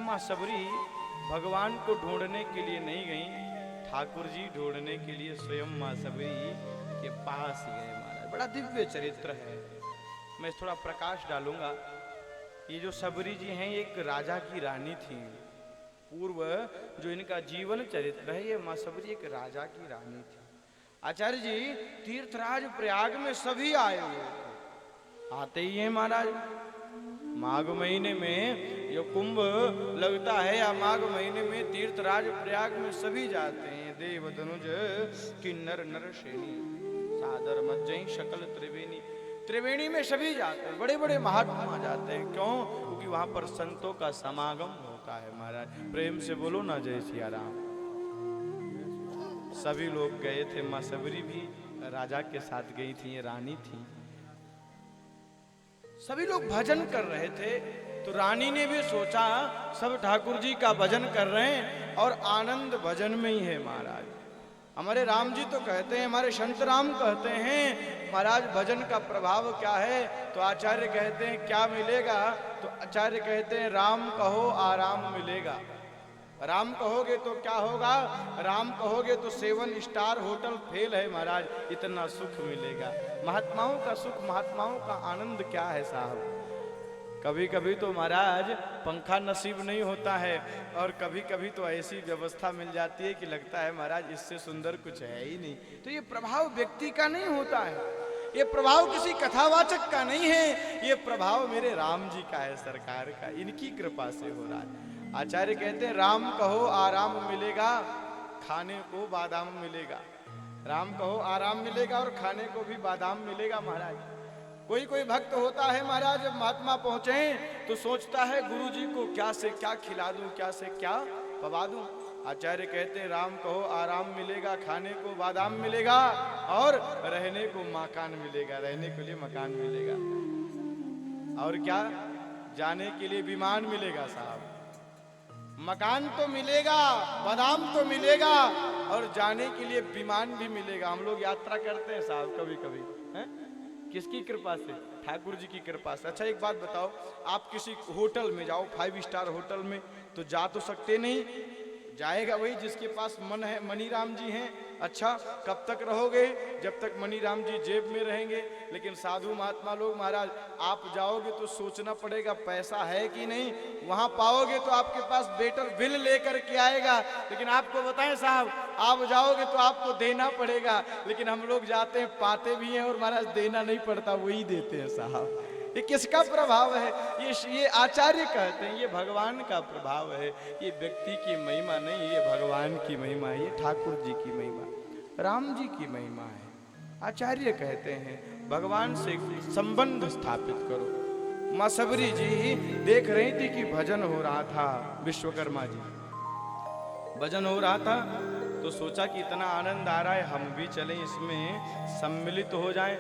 माँ सबरी भगवान को ढूंढने के लिए नहीं गई, ठाकुर जी ढूंढने के लिए स्वयं माँ सबरी के पास गए महाराज। बड़ा दिव्य चरित्र है। मैं थोड़ा प्रकाश डालूंगा। ये जो सबरी जी हैं, एक राजा की रानी थी। पूर्व जो इनका जीवन चरित्र है, ये माँ सबरी एक राजा की रानी थी। आचार्य जी तीर्थराज प्रयाग में सभी आए हुए थे। आते ही हैं महाराज। माघ महीने में जो कुंभ लगता है, या माघ महीने में तीर्थराज प्रयाग में सभी जाते हैं। देव धनुज किन्नर नर श्रेणी सादर मज्जई शकल त्रिवेणी। त्रिवेणी में सभी जाते हैं, बड़े बड़े महात्मा जाते हैं। क्यों? क्योंकि वहां पर संतों का समागम होता है महाराज। प्रेम से बोलो ना जय सिया राम। सभी लोग गए थे। माँ सबरी भी राजा के साथ गई थी, ये रानी थी। सभी लोग भजन कर रहे थे, तो रानी ने भी सोचा सब ठाकुर जी का भजन कर रहे हैं और आनंद भजन में ही है महाराज। हमारे राम जी तो कहते हैं, हमारे संत राम कहते हैं महाराज भजन का प्रभाव क्या है? तो आचार्य कहते हैं क्या मिलेगा? तो आचार्य कहते हैं राम कहो आराम मिलेगा। राम कहोगे तो क्या होगा? राम कहोगे तो 7 स्टार होटल फेल है महाराज, इतना सुख मिलेगा। महात्माओं का सुख, महात्माओं का आनंद क्या है साहब? कभी कभी तो महाराज पंखा नसीब नहीं होता है, और कभी कभी तो ऐसी व्यवस्था मिल जाती है कि लगता है महाराज इससे सुंदर कुछ है ही नहीं। तो ये प्रभाव व्यक्ति का नहीं होता है, ये प्रभाव किसी कथावाचक का नहीं है, ये प्रभाव मेरे राम जी का है, सरकार का, इनकी कृपा से हो रहा है। आचार्य कहते हैं राम कहो आराम मिलेगा, खाने को बादाम मिलेगा। राम कहो आराम मिलेगा और खाने को भी बादाम मिलेगा महाराज। कोई कोई भक्त होता है महाराज, जब महात्मा पहुंचे तो सोचता है गुरु जी को क्या से क्या खिला दूं, क्या से क्या पवा दूं। आचार्य कहते हैं राम कहो आराम मिलेगा, खाने को बादाम मिलेगा और रहने को मकान मिलेगा, रहने के लिए मकान मिलेगा। और क्या? जाने के लिए विमान मिलेगा साहब। मकान तो मिलेगा, बादाम तो मिलेगा और जाने के लिए विमान भी मिलेगा। हम लोग यात्रा करते हैं साहब कभी कभी, हैं? किसकी कृपा से? ठाकुर जी की कृपा से। अच्छा एक बात बताओ, आप किसी होटल में जाओ, 5 स्टार होटल में, तो जा तो सकते नहीं, जाएगा वही जिसके पास मन है। मनीराम जी हैं, अच्छा कब तक रहोगे? जब तक मनीराम जी जेब में रहेंगे। लेकिन साधु महात्मा लोग महाराज, आप जाओगे तो सोचना पड़ेगा पैसा है कि नहीं। वहां पाओगे तो आपके पास वेटर बिल लेकर के आएगा, लेकिन आपको बताएं साहब, आप जाओगे तो आपको देना पड़ेगा। लेकिन हम लोग जाते हैं, पाते भी हैं और महाराज देना नहीं पड़ता, वही देते हैं साहब। ये किसका प्रभाव है? ये आचार्य कहते हैं ये भगवान का प्रभाव है। ये व्यक्ति की महिमा नहीं, ये भगवान की महिमा है, ये ठाकुर जी की महिमा, राम जी की महिमा है। आचार्य कहते हैं भगवान से संबंध स्थापित करो। माँ सबरी जी देख रही थी कि भजन हो रहा था, विश्वकर्मा जी भजन हो रहा था, तो सोचा कि इतना आनंद आ रहा है, हम भी चलें इसमें सम्मिलित हो जाएं।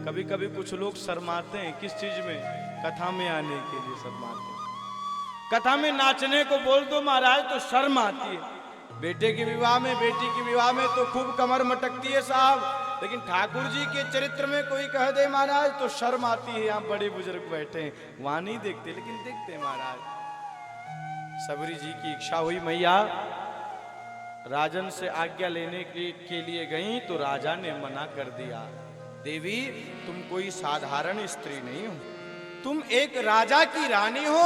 कभी कभी कुछ लोग शर्माते हैं, किस चीज में? कथा में आने के लिए शर्माते हैं। कथा में नाचने को बोल दो महाराज तो शर्म आती है। बेटे के विवाह में, बेटी के विवाह में तो खूब कमर मटकती है साहब, लेकिन ठाकुर जी के चरित्र में कोई कह दे महाराज तो शर्म आती है। यहाँ बड़े बुजुर्ग बैठे हैं, वहां नहीं देखते, लेकिन देखते हैं महाराज। सबरी जी की इच्छा हुई, मैया राजन से आज्ञा लेने के लिए गई तो राजा ने मना कर दिया। देवी तुम कोई साधारण स्त्री नहीं हो, तुम एक राजा की रानी हो,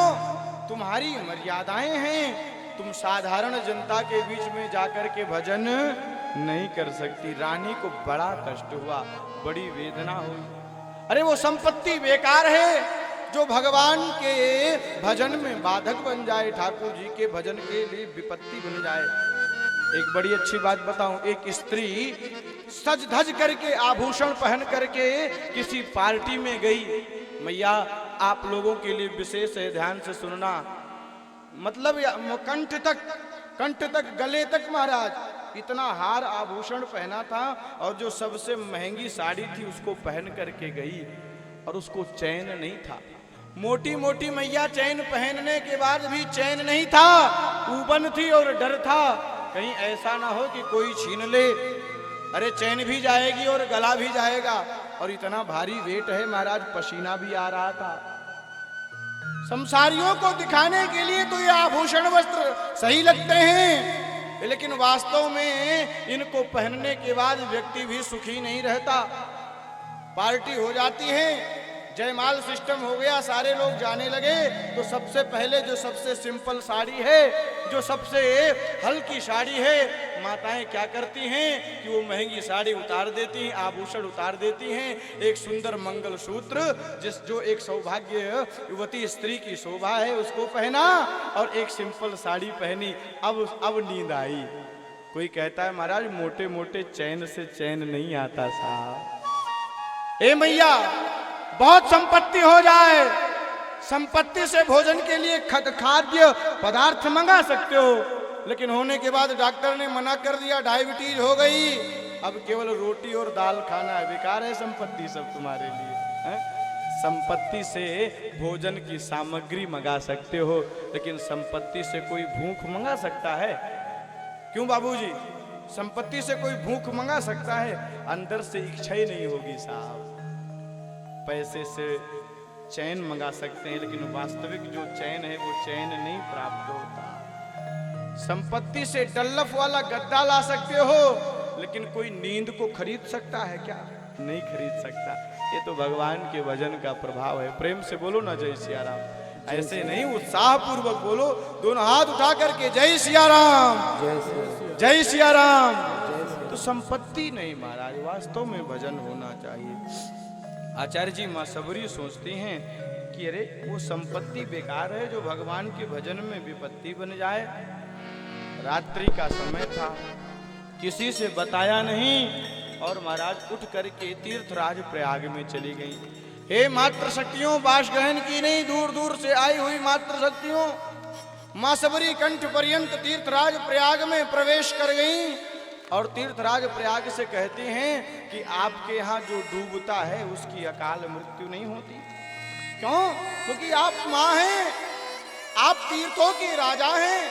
तुम्हारी मर्यादाएं हैं, तुम साधारण जनता के बीच में जाकर के भजन नहीं कर सकती। रानी को बड़ा कष्ट हुआ, बड़ी वेदना हुई। अरे वो संपत्ति बेकार है जो भगवान के भजन में बाधक बन जाए, ठाकुर जी के भजन के लिए विपत्ति बन जाए। एक बड़ी अच्छी बात बताऊं, एक स्त्री सज धज करके, आभूषण पहन करके किसी पार्टी में गई। मैया आप लोगों के लिए विशेष है, ध्यान से सुनना। मतलब कंठ तक गले तक महाराज इतना हार आभूषण पहना था, और जो सबसे महंगी साड़ी थी उसको पहन करके गई, और उसको चैन नहीं था। मोटी मोटी मैया चैन पहनने के बाद भी चैन नहीं था, ऊबन थी और डर था कहीं ऐसा ना हो कि कोई छीन ले। अरे चैन भी जाएगी और गला भी जाएगा, और इतना भारी वेट है महाराज, पसीना भी आ रहा था। संसारियों को दिखाने के लिए तो ये आभूषण वस्त्र सही लगते हैं, लेकिन वास्तव में इनको पहनने के बाद व्यक्ति भी सुखी नहीं रहता। पार्टी हो जाती है, जयमाल सिस्टम हो गया, सारे लोग जाने लगे, तो सबसे पहले जो सबसे सिंपल साड़ी है, जो सबसे हल्की साड़ी है, माताएं क्या करती हैं कि वो महंगी साड़ी उतार देती हैं, आभूषण उतार देती हैं, एक सुंदर मंगलसूत्र जो एक सौभाग्यवती स्त्री की शोभा है उसको पहना, और एक सिंपल साड़ी पहनी। अब नींद आई। कोई कहता है महाराज मोटे मोटे चैन से चैन नहीं आता साहब। ए मैया, बहुत संपत्ति हो जाए, संपत्ति से भोजन के लिए खाद्य पदार्थ मंगा सकते हो, लेकिन होने के बाद डॉक्टर ने मना कर दिया, डायबिटीज हो गई, अब केवल रोटी और दाल खाना है। बेकार है संपत्ति सब तुम्हारे लिए है? संपत्ति से भोजन की सामग्री मंगा सकते हो, लेकिन संपत्ति से कोई भूख मंगा सकता है? क्यों बाबूजी? संपत्ति से कोई भूख मंगा सकता है? अंदर से इच्छा ही नहीं होगी साहब। पैसे से चैन मंगा सकते हैं, लेकिन वास्तविक जो चैन है वो चैन नहीं प्राप्त होता। संपत्ति से डल्लफ वाला गद्दा ला सकते हो, लेकिन कोई नींद को खरीद सकता है क्या? नहीं खरीद सकता। ये तो भगवान के भजन का प्रभाव है। प्रेम से बोलो ना जय सिया राम। ऐसे नहीं, उत्साह पूर्वक बोलो, दोनों हाथ उठा करके जय सिया राम, जय सिया राम। तो संपत्ति नहीं महाराज, वास्तव में भजन होना चाहिए। आचार्य जी माँ सबरी सोचती हैं कि अरे वो संपत्ति बेकार है जो भगवान के भजन में विपत्ति बन जाए। रात्रि का समय था, किसी से बताया नहीं, और महाराज उठ करके तीर्थराज प्रयाग में चली गई। हे मात्र शक्तियों, बास ग्रहण की नहीं, दूर दूर से आई हुई मात्र शक्तियों, माँ सबरी कंठ पर्यंत तीर्थराज प्रयाग में प्रवेश कर गई, और तीर्थराज प्रयाग से कहते हैं कि आपके यहाँ जो डूबता है उसकी अकाल मृत्यु नहीं होती। क्यों? क्योंकि आप माँ हैं, आप तीर्थों के राजा हैं।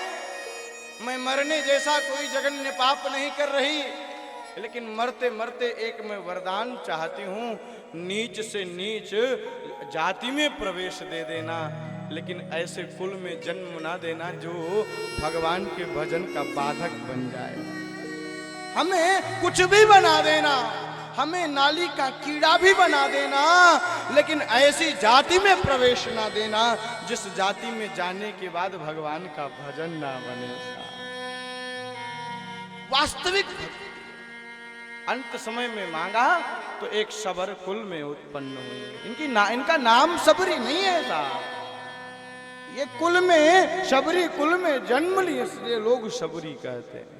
मैं मरने जैसा कोई जघन्य पाप नहीं कर रही, लेकिन मरते मरते एक मैं वरदान चाहती हूँ, नीच से नीच जाति में प्रवेश दे देना, लेकिन ऐसे कुल में जन्म ना देना जो भगवान के भजन का बाधक बन जाए। हमें कुछ भी बना देना, हमें नाली का कीड़ा भी बना देना, लेकिन ऐसी जाति में प्रवेश ना देना जिस जाति में जाने के बाद भगवान का भजन ना बने। वास्तविक अंत समय में मांगा तो एक शबर कुल में उत्पन्न हुई। इनका नाम सबरी नहीं है साहब, ये कुल में शबरी कुल में जन्म लिए, इसलिए लोग शबरी कहते हैं।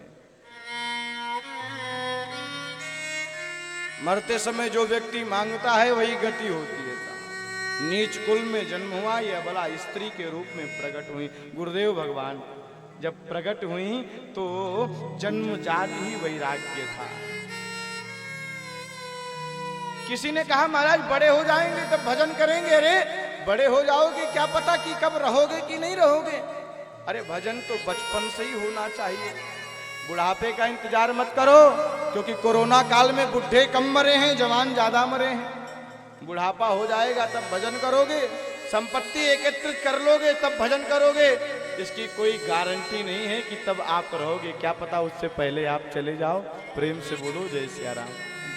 मरते समय जो व्यक्ति मांगता है वही गति होती है। नीच कुल में जन्म हुआ, यह बला स्त्री के रूप में प्रकट हुई। गुरुदेव भगवान जब प्रकट हुई तो जन्म जात ही वैराग्य था। किसी ने कहा महाराज बड़े हो जाएंगे तब भजन करेंगे। अरे बड़े हो जाओगे, क्या पता कि कब रहोगे कि नहीं रहोगे। अरे भजन तो बचपन से ही होना चाहिए, बुढ़ापे का इंतजार मत करो, क्योंकि कोरोना काल में बुढ़े कम मरे हैं, जवान ज्यादा मरे हैं। बुढ़ापा हो जाएगा तब भजन करोगे, संपत्ति एकत्रित कर लोगे तब भजन करोगे, इसकी कोई गारंटी नहीं है कि तब आप रहोगे, क्या पता उससे पहले आप चले जाओ। प्रेम से बोलो जय सिया राम,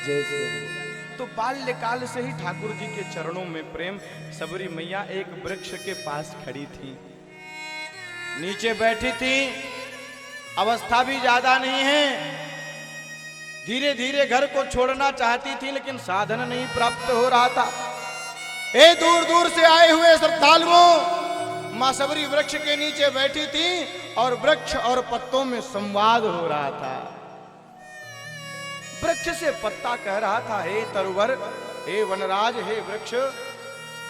जय सिया। तो बाल्यकाल से ही ठाकुर जी के चरणों में प्रेम। सबरी मैया एक वृक्ष के पास खड़ी थी, नीचे बैठी थी, अवस्था भी ज्यादा नहीं है, धीरे धीरे घर को छोड़ना चाहती थी, लेकिन साधन नहीं प्राप्त हो रहा था। ए दूर दूर से आए हुए श्रद्धालुओं, मां सबरी वृक्ष के नीचे बैठी थी और वृक्ष और पत्तों में संवाद हो रहा था। वृक्ष से पत्ता कह रहा था, हे तरुवर, हे वनराज, हे वृक्ष,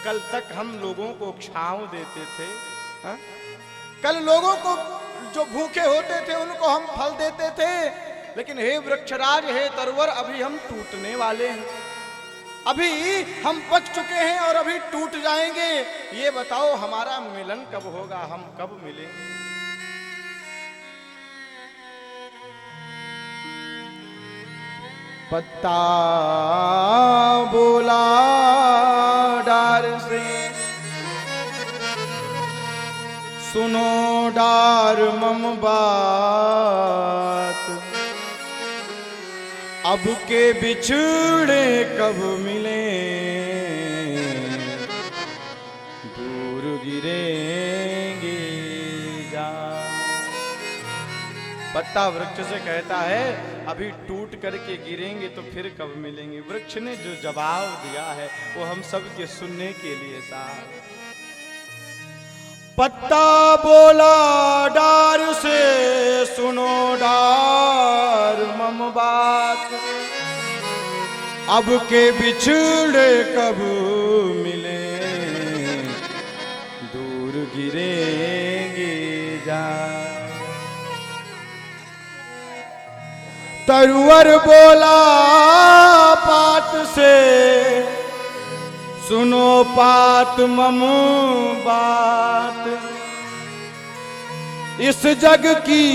कल तक हम लोगों को छांव देते थे, हा? कल लोगों को जो भूखे होते थे उनको हम फल देते थे, लेकिन हे वृक्षराज, हे तरुवर, अभी हम टूटने वाले हैं, अभी हम पक चुके हैं और अभी टूट जाएंगे। ये बताओ हमारा मिलन कब होगा, हम कब मिलेंगे। पत्ता बोला डार से, सुनो डार मम बात, अब के बिछड़े कब मिले, दूर गिरेंगे जा। पत्ता वृक्ष से कहता है अभी टूट करके गिरेंगे तो फिर कब मिलेंगे। वृक्ष ने जो जवाब दिया है वो हम सब के सुनने के लिए साहब। पत्ता बोला डार से, सुनो डार मम बात, अब के बिछड़े कब मिले, दूर गिरेंगे जा। तरुवर बोला पात से, सुनो पात मम बात, इस जग की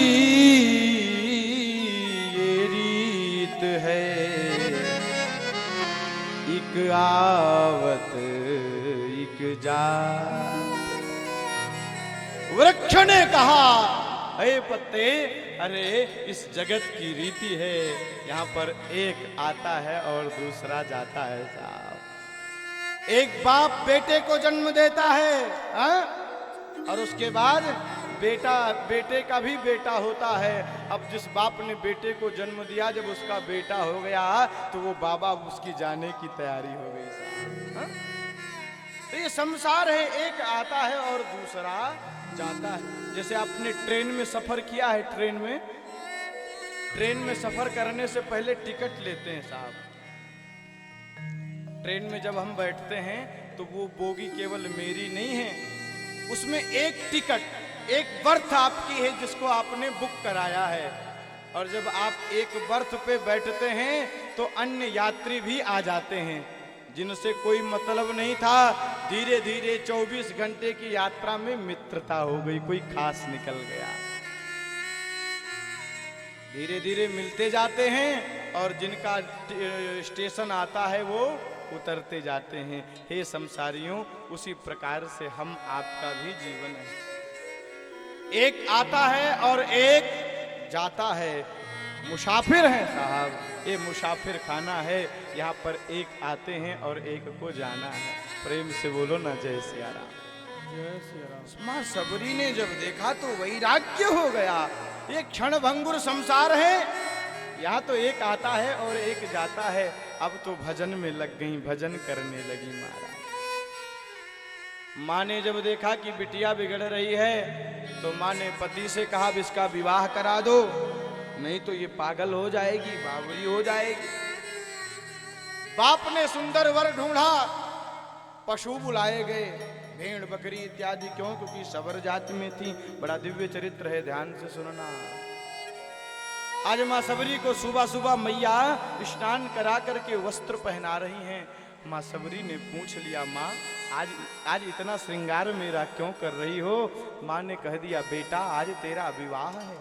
ये रीत है, इक आवत इक जात। वृक्ष ने कहा अरे पत्ते, अरे इस जगत की रीति है, यहाँ पर एक आता है और दूसरा जाता है साहब। एक बाप बेटे को जन्म देता है और उसके बाद बेटे का भी बेटा होता है। अब जिस बाप ने बेटे को जन्म दिया, जब उसका बेटा हो गया तो वो बाबा उसकी जाने की तैयारी हो गई साहब। तो ये संसार है, एक आता है और दूसरा जाता है। जैसे आपने ट्रेन में सफर किया है, ट्रेन में सफर करने से पहले टिकट लेते हैं साहब। ट्रेन में जब हम बैठते हैं तो वो बोगी केवल मेरी नहीं है, उसमें एक टिकट, एक बर्थ आपकी है जिसको आपने बुक कराया है। और जब आप एक बर्थ पे बैठते हैं तो अन्य यात्री भी आ जाते हैं जिनसे कोई मतलब नहीं था। धीरे धीरे 24 घंटे की यात्रा में मित्रता हो गई, कोई खास निकल गया। धीरे धीरे मिलते जाते हैं और जिनका स्टेशन आता है वो उतरते जाते हैं। हे संसारियों, उसी प्रकार से हम आपका भी जीवन है, एक आता है और एक जाता है। मुसाफिर हैं साहब, ये मुसाफिर खाना है, यहाँ पर एक आते हैं और एक को जाना है। प्रेम से बोलो ना जय सिया राम। जय सिया राम। मां सबरी ने जब देखा तो वैराग्य हो गया। ये क्षण भंगुर संसार है, यहाँ तो एक आता है और एक जाता है। अब तो भजन में लग गई, भजन करने लगी महाराज। माँ ने जब देखा कि बिटिया बिगड़ रही है तो माँ ने पति से कहा इसका विवाह करा दो, नहीं तो ये पागल हो जाएगी, बावरी हो जाएगी। बाप ने सुंदर वर ढूंढा, पशु बुलाए गए, भेड़ बकरी इत्यादि। क्यों? क्योंकि सबर जाति में थी। बड़ा दिव्य चरित्र है, ध्यान से सुनना। आज माँ सबरी को सुबह सुबह मैया स्नान करा करके वस्त्र पहना रही हैं। माँ सबरी ने पूछ लिया, माँ आज इतना श्रृंगार मेरा क्यों कर रही हो? माँ ने कह दिया, बेटा आज तेरा विवाह है,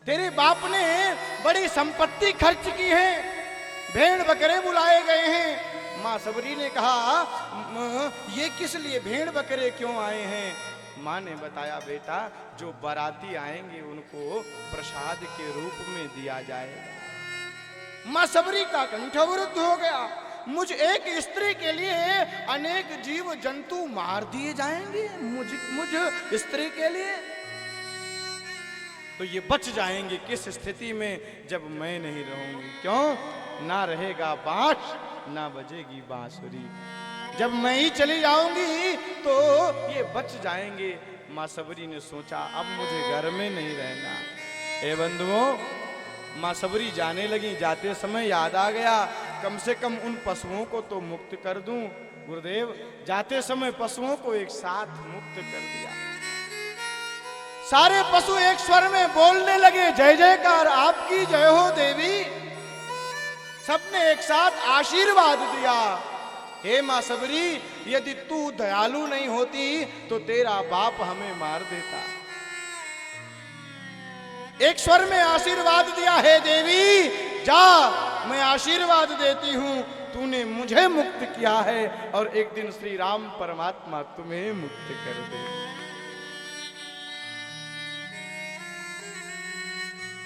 तेरे बाप ने बड़ी संपत्ति खर्च की है, भेड़ बकरे बुलाए गए हैं। माँ सबरी ने कहा, ये किस लिए भेड़ बकरे क्यों आए हैं? माँ ने बताया, बेटा जो बाराती आएंगे उनको प्रसाद के रूप में दिया जाएगा। माँ सबरी का कंठवरुद्ध हो गया। मुझ एक स्त्री के लिए अनेक जीव जंतु मार दिए जाएंगे, मुझ स्त्री के लिए? तो ये बच जाएंगे किस स्थिति में? जब मैं नहीं रहूंगी। क्यों? ना रहेगा बांस, ना बजेगी बांसुरी। जब मैं ही चली जाऊंगी तो ये बच जाएंगे। माँ सबरी ने सोचा, अब मुझे घर में नहीं रहना। ए बंधुओं, माँ सबरी जाने लगी। जाते समय याद आ गया, कम से कम उन पशुओं को तो मुक्त कर दूं। गुरुदेव जाते समय पशुओं को एक साथ मुक्त कर दिया। सारे पशु एक स्वर में बोलने लगे, जय जयकार आपकी जय हो देवी। सबने एक साथ आशीर्वाद दिया। हे माँ सबरी, यदि तू दयालु नहीं होती तो तेरा बाप हमें मार देता। एक स्वर में आशीर्वाद दिया, हे देवी जा, मैं आशीर्वाद देती हूं, तूने मुझे मुक्त किया है और एक दिन श्री राम परमात्मा तुम्हें मुक्त कर दे।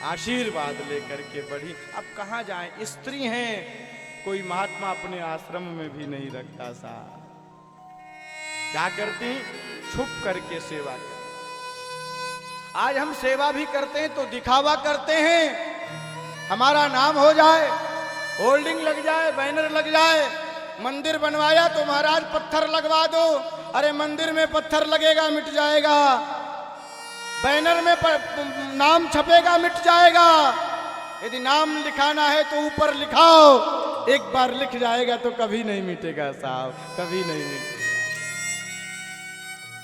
आशीर्वाद लेकर के बढ़ी। अब कहाँ जाएं, स्त्री हैं, कोई महात्मा अपने आश्रम में भी नहीं रखता साहब। क्या करती, छुप करके सेवा करती। आज हम सेवा भी करते हैं तो दिखावा करते हैं, हमारा नाम हो जाए, होल्डिंग लग जाए, बैनर लग जाए। मंदिर बनवाया तो महाराज पत्थर लगवा दो, अरे मंदिर में पत्थर लगेगा मिट जाएगा, बैनर में नाम छपेगा मिट जाएगा। यदि नाम लिखाना है तो ऊपर लिखाओ, एक बार लिख जाएगा तो कभी नहीं मिटेगा साहब, कभी नहीं मिटेगा।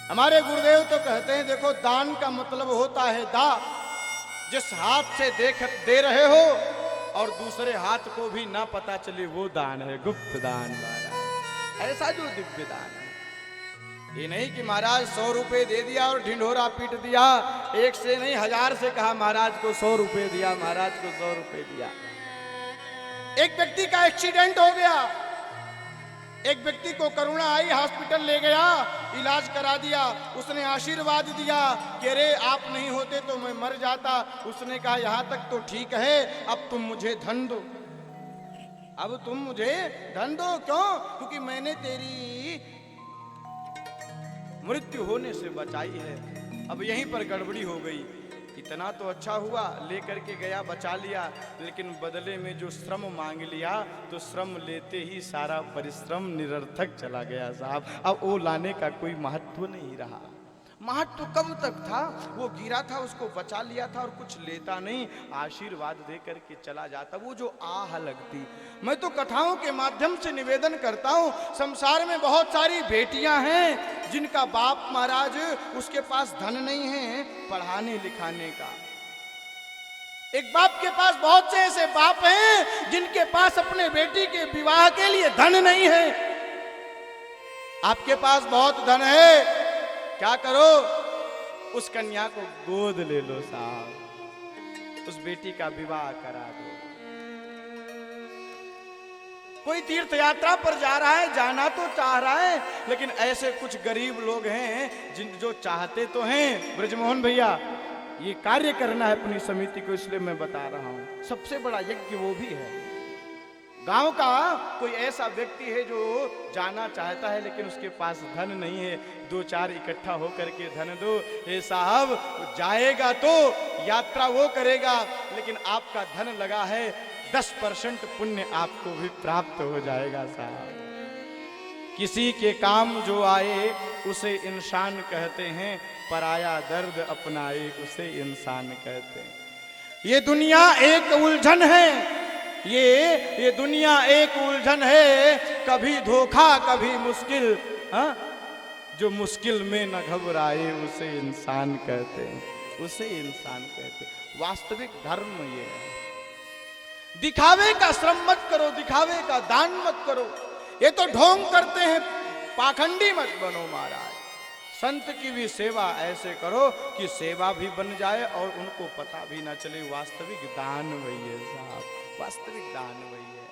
हमारे गुरुदेव तो कहते हैं देखो, दान का मतलब होता है दा, जिस हाथ से दे रहे हो और दूसरे हाथ को भी ना पता चले वो दान है, गुप्त दान महाराज। ऐसा जो दिव्य दान है, ये नहीं कि महाराज 100 रुपए दे दिया और ढिंढोरा पीट दिया, एक से नहीं 1000 से कहा महाराज को 100 रुपए दिया, महाराज को 100 रुपए दिया। एक व्यक्ति का एक्सीडेंट हो गया, एक व्यक्ति को करुणा आई, हॉस्पिटल ले गया, इलाज करा दिया, उसने आशीर्वाद दिया कि अरे आप नहीं होते तो मैं मर जाता। उसने कहा यहाँ तक तो ठीक है, अब तुम मुझे धन दो, अब तुम मुझे धन दो। क्यों? क्योंकि मैंने तेरी मृत्यु होने से बचाई है। अब यहीं पर गड़बड़ी हो गई। इतना तो अच्छा हुआ, लेकर के गया, बचा लिया, लेकिन बदले में जो श्रम मांग लिया तो श्रम लेते ही सारा परिश्रम निरर्थक चला गया साहब। अब वो लाने का कोई महत्व नहीं रहा। महत्व कब तक था, वो गिरा था, उसको बचा लिया था और कुछ लेता नहीं, आशीर्वाद दे करके चला जाता, वो जो आह लगती। मैं तो कथाओं के माध्यम से निवेदन करता हूँ, संसार में बहुत सारी बेटियां हैं जिनका बाप महाराज उसके पास धन नहीं है पढ़ाने लिखाने का। एक बाप के पास बहुत से ऐसे बाप हैं जिनके पास अपने बेटी के विवाह के लिए धन नहीं है। आपके पास बहुत धन है, क्या करो, उस कन्या को गोद ले लो साहब, उस बेटी का विवाह करा दो। कोई तीर्थ यात्रा पर जा रहा है, जाना तो चाह रहा है, लेकिन ऐसे कुछ गरीब लोग हैं जो चाहते तो हैं। ब्रजमोहन भैया, ये कार्य करना है अपनी समिति को, इसलिए मैं बता रहा हूं, सबसे बड़ा यज्ञ वो भी है। गांव का कोई ऐसा व्यक्ति है जो जाना चाहता है लेकिन उसके पास धन नहीं है, 2-4 इकट्ठा होकर के धन दो। हे साहब, जाएगा तो यात्रा वो करेगा, लेकिन आपका धन लगा है, 10% पुण्य आपको भी प्राप्त हो जाएगा साहब। किसी के काम जो आए उसे इंसान कहते हैं, पराया दर्द अपनाए उसे इंसान कहते हैं। ये दुनिया एक उलझन है, ये दुनिया एक उलझन है, कभी धोखा कभी मुश्किल। हाँ, जो मुश्किल में न घबराए उसे इंसान कहते हैं, उसे इंसान कहते हैं। वास्तविक धर्म ये है। दिखावे का श्रम मत करो, दिखावे का दान मत करो। ये तो ढोंग करते हैं, पाखंडी मत बनो महाराज। संत की भी सेवा ऐसे करो कि सेवा भी बन जाए और उनको पता भी ना चले। वास्तविक दान वही है साहब, वास्तविक दान वही है।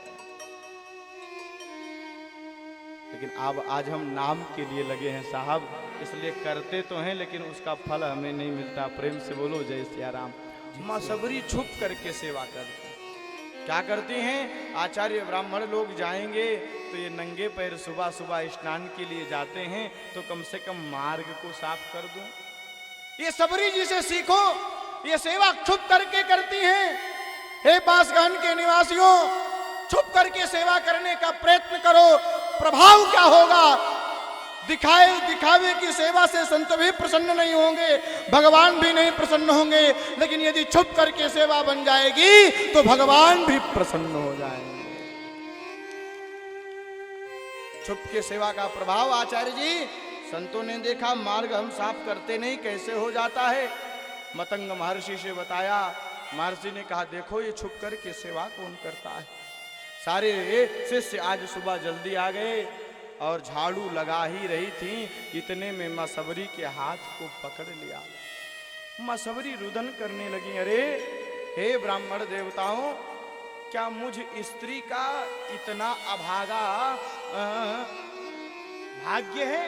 लेकिन अब आज हम नाम के लिए लगे हैं साहब, इसलिए करते तो हैं लेकिन उसका फल हमें नहीं मिलता। प्रेम से बोलो जय सिया राम। माँ सबरी छुप करके सेवा करती। क्या करती हैं? आचार्य ब्राह्मण लोग जाएंगे तो ये नंगे पैर सुबह सुबह स्नान के लिए जाते हैं, तो कम से कम मार्ग को साफ कर दूं। ये सबरी जी से सीखो, ये सेवा छुप करके करती हैं। हे बांसगान के निवासियों, छुप करके सेवा करने का प्रयत्न करो। प्रभाव क्या होगा? दिखावे की सेवा से संत भी प्रसन्न नहीं होंगे, भगवान भी नहीं प्रसन्न होंगे, लेकिन यदि छुप करके सेवा बन जाएगी तो भगवान भी प्रसन्न हो जाएंगे। छुप के सेवा का प्रभाव आचार्य जी, संतों ने देखा मार्ग हम साफ करते नहीं कैसे हो जाता है। मतंग महर्षि से बताया, महर्षि ने कहा देखो ये छुप करके सेवा कौन करता है। सारे शिष्य आज सुबह जल्दी आ गए और झाड़ू लगा ही रही थी, इतने में माँ सबरी के हाथ को पकड़ लिया। माँ सबरी रुदन करने लगी, अरे हे ब्राह्मण देवताओं, क्या मुझ स्त्री का इतना अभागा भाग्य है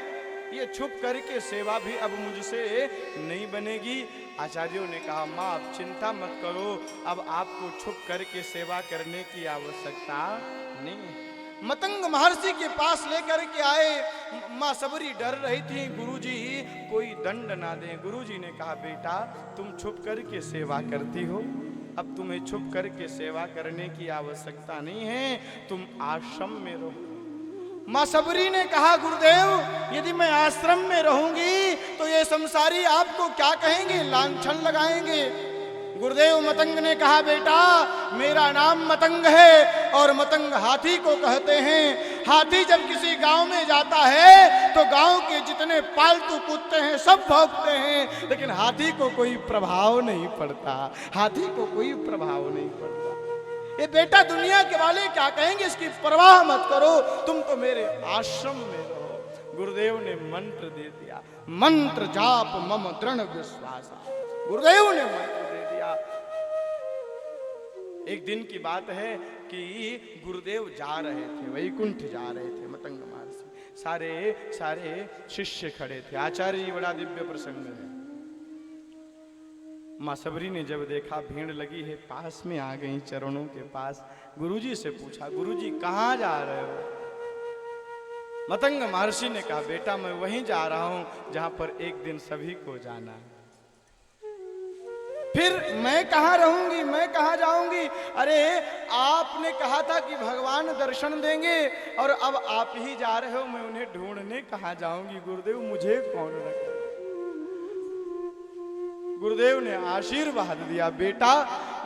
ये छुप करके सेवा भी अब मुझसे नहीं बनेगी। आचार्यों ने कहा माँ आप चिंता मत करो, अब आपको छुप करके सेवा करने की आवश्यकता नहीं। मतंग महर्षि के पास लेकर के आए, माँ सबरी डर रही थी गुरुजी कोई दंड ना दे। गुरुजी ने कहा बेटा तुम छुप करके सेवा करती हो, अब तुम्हें छुप करके सेवा करने की आवश्यकता नहीं है, तुम आश्रम में रहो। मां सबरी ने कहा गुरुदेव यदि मैं आश्रम में रहूंगी तो ये संसारी आपको क्या कहेंगे, लांछन लगाएंगे। गुरुदेव मतंग ने कहा बेटा मेरा नाम मतंग है और मतंग हाथी को कहते हैं। हाथी जब किसी गांव में जाता है तो गांव के जितने पालतू कुत्ते हैं सब भौंकते हैं, लेकिन हाथी को कोई प्रभाव नहीं पड़ता, हाथी को कोई प्रभाव नहीं पड़ता। ये बेटा दुनिया के वाले क्या कहेंगे इसकी परवाह मत करो, तुम तो मेरे आश्रम में रहो। गुरुदेव ने मंत्र दे दिया, मंत्र जाप मम दृढ़ विश्वास। गुरुदेव ने मंत्र दे दिया। एक दिन की बात है कि गुरुदेव जा रहे थे, वैकुंठ जा रहे थे मतंग महर्षि, सारे शिष्य खड़े थे। आचार्य जी बड़ा दिव्य प्रसंग है। माँ सबरी ने जब देखा भीड़ लगी है, पास में आ गई चरणों के पास। गुरुजी से पूछा गुरुजी कहाँ जा रहे हो? मतंग महर्षि ने कहा बेटा मैं वहीं जा रहा हूं जहां पर एक दिन सभी को जाना है। फिर मैं कहाँ रहूंगी, मैं कहाँ जाऊंगी? अरे आपने कहा था कि भगवान दर्शन देंगे और अब आप ही जा रहे हो, मैं उन्हें ढूंढने कहाँ जाऊंगी? गुरुदेव मुझे कौन रखे? गुरुदेव ने आशीर्वाद दिया बेटा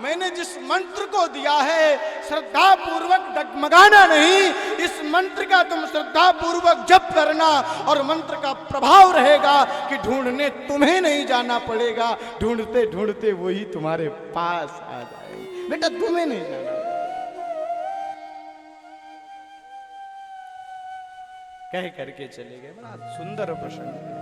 मैंने जिस मंत्र को दिया है श्रद्धा पूर्वक डगमगाना नहीं, इस मंत्र का तुम श्रद्धा पूर्वक जप करना और मंत्र का प्रभाव रहेगा कि ढूंढने तुम्हें नहीं जाना पड़ेगा, ढूंढते ढूंढते वही तुम्हारे पास आ जाएंगे। बेटा तुम्हें नहीं जाना, कह करके चले गए। बड़ा सुंदर प्रसंग है।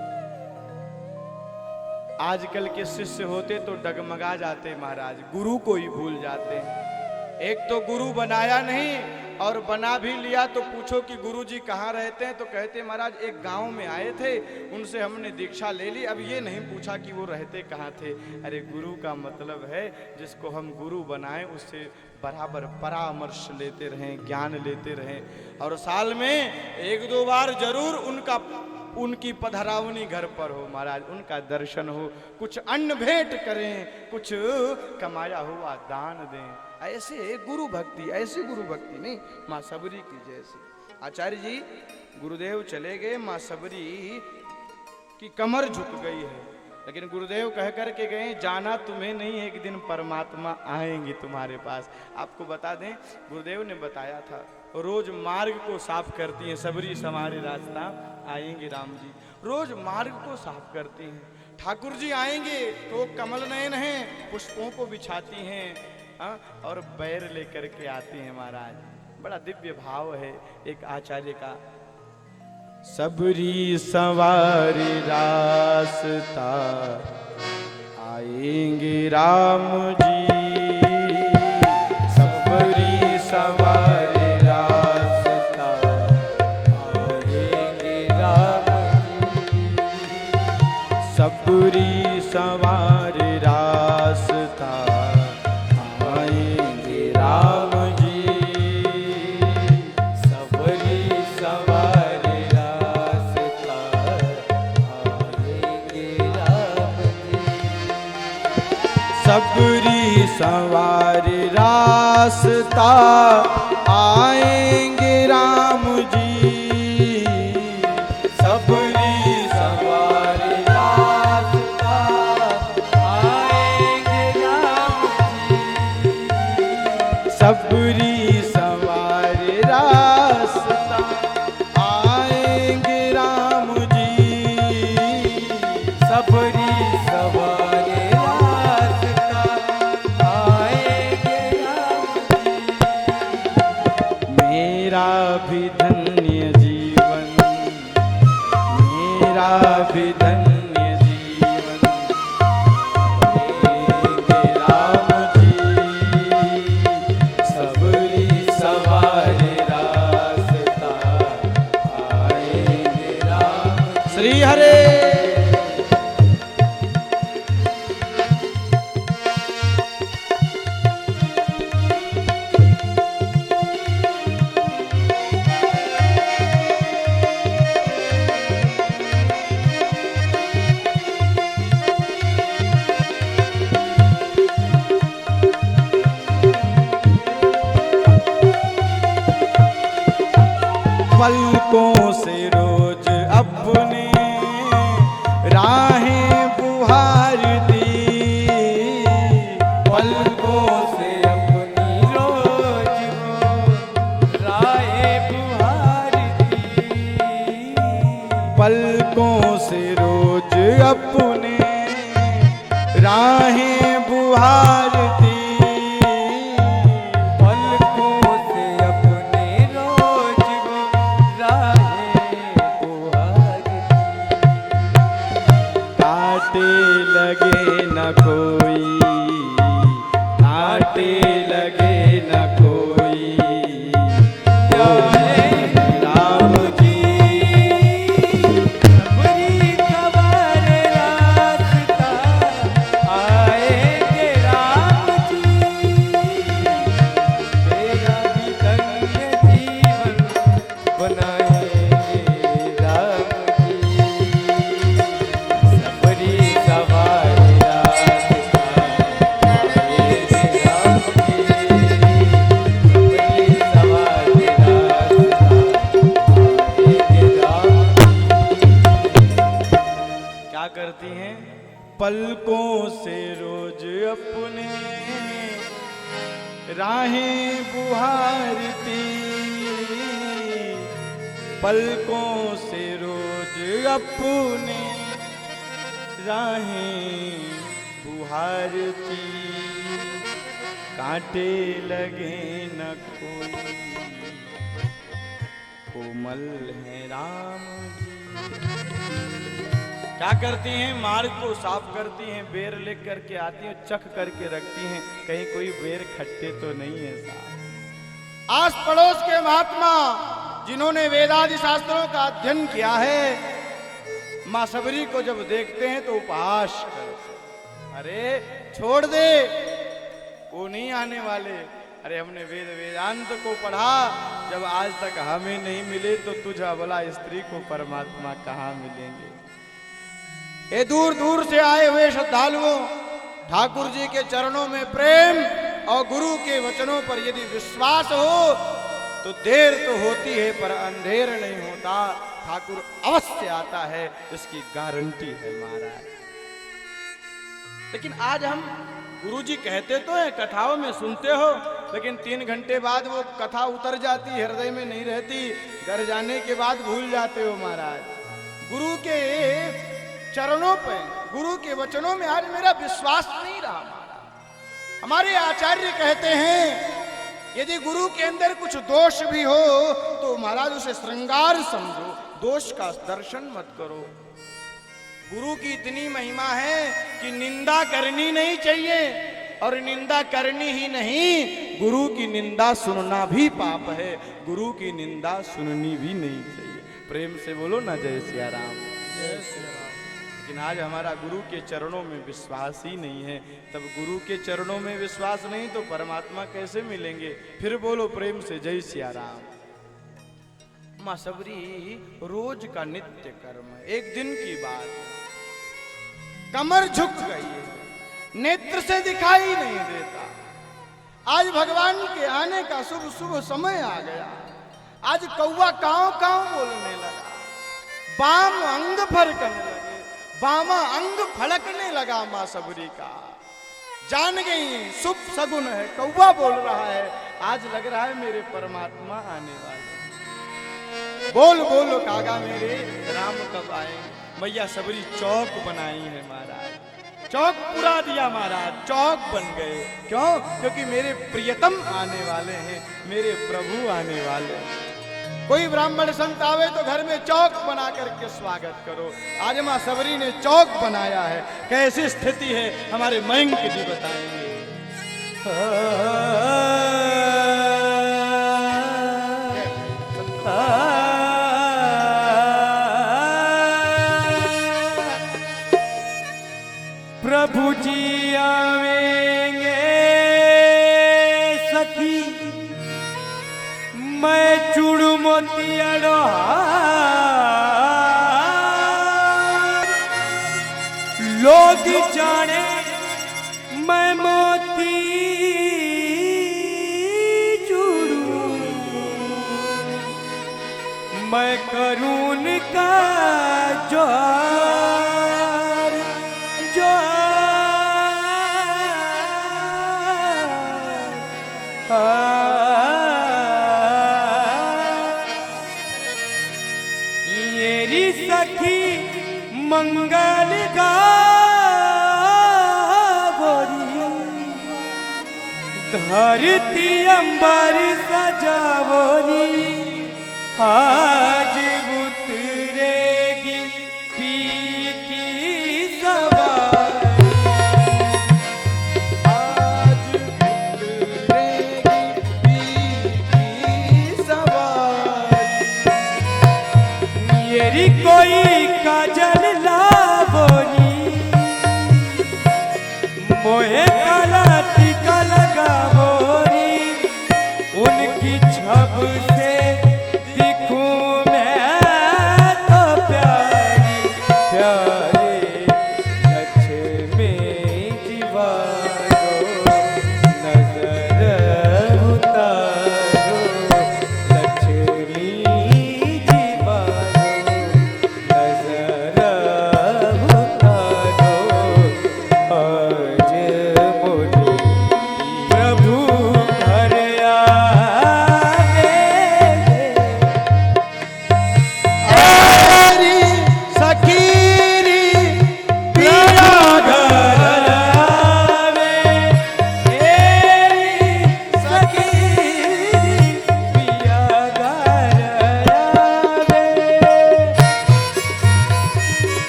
आजकल के शिष्य होते तो डगमगा जाते महाराज, गुरु को ही भूल जाते हैं। एक तो गुरु बनाया नहीं और बना भी लिया तो पूछो कि गुरु जी कहाँ रहते हैं तो कहते महाराज एक गांव में आए थे, उनसे हमने दीक्षा ले ली। अब ये नहीं पूछा कि वो रहते कहाँ थे। अरे गुरु का मतलब है जिसको हम गुरु बनाएं उससे बराबर परामर्श लेते रहें, ज्ञान लेते रहें और साल में एक दो बार जरूर उनकी पधरावनी घर पर हो महाराज, उनका दर्शन हो, कुछ अन्न भेंट करें, कुछ कमाया हुआ दान दें। ऐसे गुरु भक्ति, ऐसी गुरु भक्ति नहीं माँ सबरी की जैसी। आचार्य जी गुरुदेव चले गए, माँ सबरी की कमर झुक गई है, लेकिन गुरुदेव कह कर के गए जाना तुम्हें नहीं, एक दिन परमात्मा आएंगे तुम्हारे पास। आपको बता दें गुरुदेव ने बताया था रोज मार्ग को साफ करती हैं सबरी समारे रास्ता आएंगे राम जी, रोज मार्ग को साफ करती हैं। ठाकुर जी आएंगे तो कमल नयन हैं, पुष्पों को बिछाती हैं और बैर लेकर के आती हैं महाराज। बड़ा दिव्य भाव है एक आचार्य का। सबरी सवारी रास्ता आएंगे राम जी, सबरी सवारी रास्ता आएंगे राम जी, सबरी सवारी रास्ता आएंगे राम जी, सबरी सवारी सबरी सवारी रास्ता आएंगे राम जी, सबरी सवारी रास्ता आएंगे राम जी, सबरी सवारी रास्ता आएंगे राम जी, सबरी सवारी भी पलकों से रोज अपने राहें बुहारती, पलकों से अपनी रोज राहें बुहारती, पलकों से रोज अपने राहें बुहारती, पलकों से अपने रोज राहें बुहारती। काटे लगे न कोई, काटे लगे न कोई, राम जी सबरी खबर रास्ता आएंगे राम जी, तेरा भी धन्य जीवन बनाएंगे राम जी, सबरी खबर रास्ता आएंगे राम जी, सबरी खबर रास्ता क्या करती हैं? पलकों से रोज अपने राहें बुहारती, पलकों से रोज अपने राहें बुहारती, कांटे लगे न कोई, कोमल है राम जी। क्या करती हैं? मार्ग को साफ करती हैं, बेर लेकर करके आती हैं, चख करके रखती हैं, कहीं कोई बेर खट्टे तो नहीं है साहब। आस पड़ोस के महात्मा जिन्होंने वेदादि शास्त्रों का अध्ययन किया है, मां सबरी को जब देखते हैं तो उपहास करते, अरे छोड़ दे, वो नहीं आने वाले। अरे हमने वेदांत को पढ़ा, जब आज तक हमें नहीं मिले तो तुझा भला स्त्री को परमात्मा कहाँ मिलेंगे। ये दूर दूर से आए हुए श्रद्धालुओं, ठाकुर जी के चरणों में प्रेम और गुरु के वचनों पर यदि विश्वास हो तो देर तो होती है पर अंधेर नहीं होता, ठाकुर अवश्य आता है, इसकी गारंटी है महाराज। लेकिन आज हम गुरुजी कहते तो है, कथाओं में सुनते हो, लेकिन 3 घंटे बाद वो कथा उतर जाती, हृदय में नहीं रहती, घर जाने के बाद भूल जाते हो महाराज। गुरु के चरणों पे, गुरु के वचनों में आज मेरा विश्वास नहीं रहा महाराज। हमारे आचार्य कहते हैं यदि गुरु के अंदर कुछ दोष भी हो तो महाराज उसे श्रृंगार समझो, दोष का दर्शन मत करो। गुरु की इतनी महिमा है कि निंदा करनी नहीं चाहिए, और निंदा करनी ही नहीं, गुरु की निंदा सुनना भी पाप है, गुरु की निंदा सुननी भी नहीं चाहिए। प्रेम से बोलो ना जय सिया राम। जय श्री राम। लेकिन आज हमारा गुरु के चरणों में विश्वास ही नहीं है, तब गुरु के चरणों में विश्वास नहीं तो परमात्मा कैसे मिलेंगे। फिर बोलो प्रेम से जय सिया राम। मां सबरी रोज का नित्य कर्म है, एक दिन की बात है, कमर झुक गई है, नेत्र से दिखाई नहीं देता। आज भगवान के आने का शुभ शुभ समय आ गया। आज कौवा काव काव बोलने लगा, बाम अंग फरकने लगे, बामा अंग फड़कने लगा। मां सबरी का जान गई शुभ सगुन है, कौवा बोल रहा है, आज लग रहा है मेरे परमात्मा आने वाले। बोल बोल कागा मेरे राम कब आए। मैया सबरी चौक बनाई है महाराज, चौक पुरा दिया महाराज, चौक बन गए। क्यों? क्योंकि मेरे प्रियतम आने वाले हैं, मेरे प्रभु आने वाले हैं। कोई ब्राह्मण संत आवे तो घर में चौक बना करके स्वागत करो। आज मां सबरी ने चौक बनाया है। कैसी स्थिति है हमारे मयंक जी बताएंगे। प्रभु जी आवेंगे सखी, मैं चूड़ मोतियाड़ो लोग जाने मैं मोती चूड़ू, मैं करूं उनका जोहार येरी सखी मंगल गावोरी धरती अंबर सजावोरी आज उतरेगी पी की सवारी आज उतरेगी पी की सवारी येरी कोई काजल लावोरी मोहे काला टीका लगावोरी उनकी छब से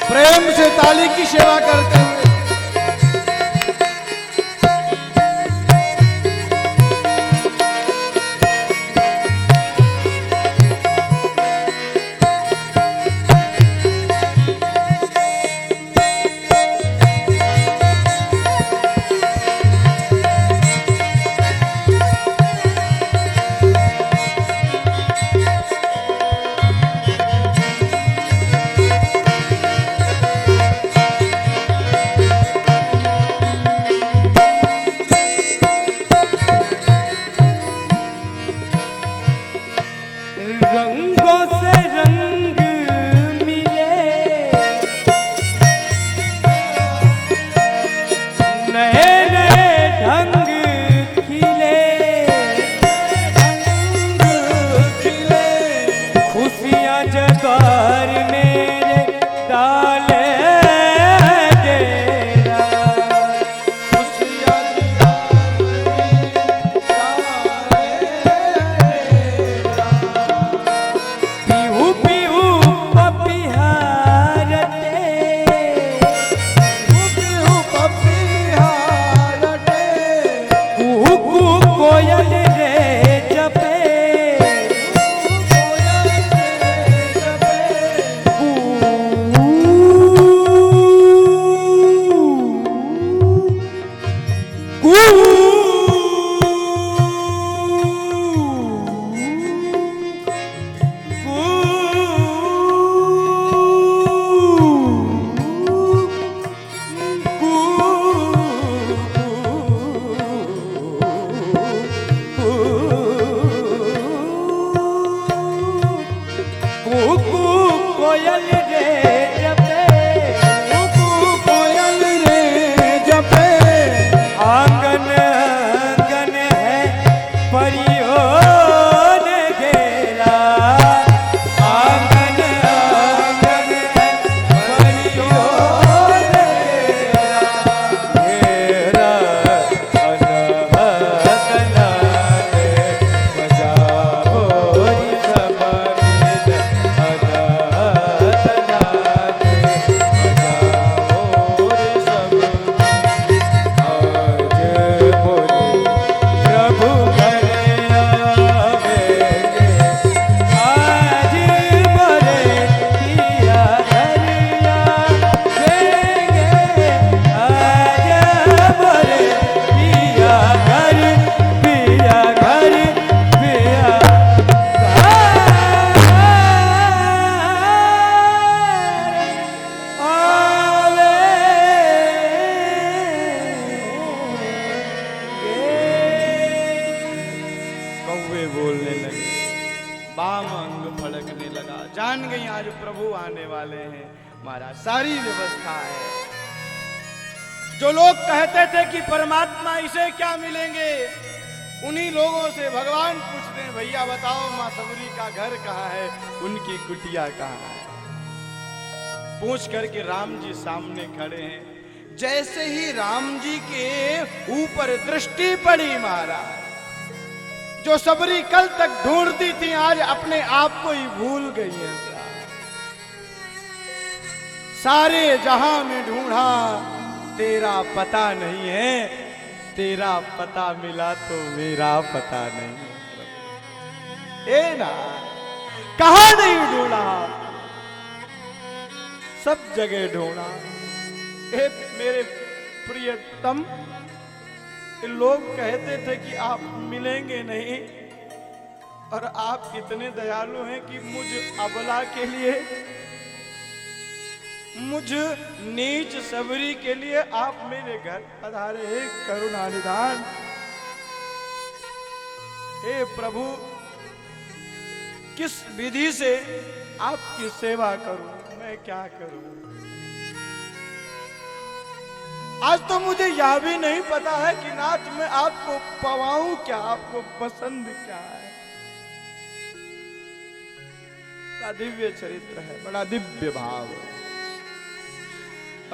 प्रेम से ताली की सेवा करते हुए रंगों से रंग मिले नए नए ढंग खिले खुशियाँ जगार मेरे डाले डेरा पीहू पीहू पपिहारते कुहू कुहू कोयल रे जपे कोयल रे जपे आंगन आंगन है परियों ने घेरा आंगन आंगन है परियों ने घेरा अनहद नादे बजाओ री सबनीद अनहद नादे बजाओ री सबनीद आज बोले प्रभु घर आवेंगे आज बोले पिया घर आवेंगे आज बोले पिया घर पिया घर पिया कौवे बोलने लगे बाम अंग फड़कने लगा जान गई आज प्रभु आने वाले हैं महाराज। सारी व्यवस्था है। जो लोग कहते थे कि परमात्मा इसे क्या मिलेंगे, उन्हीं लोगों से भगवान पूछते हैं, भैया बताओ माँ सबरी का घर कहाँ है, उनकी कुटिया कहाँ है। पूछ करके राम जी सामने खड़े हैं। जैसे ही राम जी के ऊपर दृष्टि पड़ी महाराज, जो सबरी कल तक ढूंढती थी आज अपने आप को ही भूल गई है। सारे जहां में ढूंढा तेरा पता नहीं है, तेरा पता मिला तो मेरा पता नहीं है। ए ना कहां नहीं ढूंढा, सब जगह ढूंढा। ए मेरे प्रियतम, लोग कहते थे कि आप मिलेंगे नहीं, और आप इतने दयालु हैं कि मुझ अबला के लिए, मुझ नीच सबरी के लिए आप मेरे घर पधारे। हे करुणा निधान, हे प्रभु, किस विधि से आपकी सेवा करूं, मैं क्या करूं। आज तो मुझे यह भी नहीं पता है कि नाथ मैं आपको पवाऊं क्या, आपको पसंद क्या है। बड़ा दिव्य चरित्र है, बड़ा दिव्य भाव है।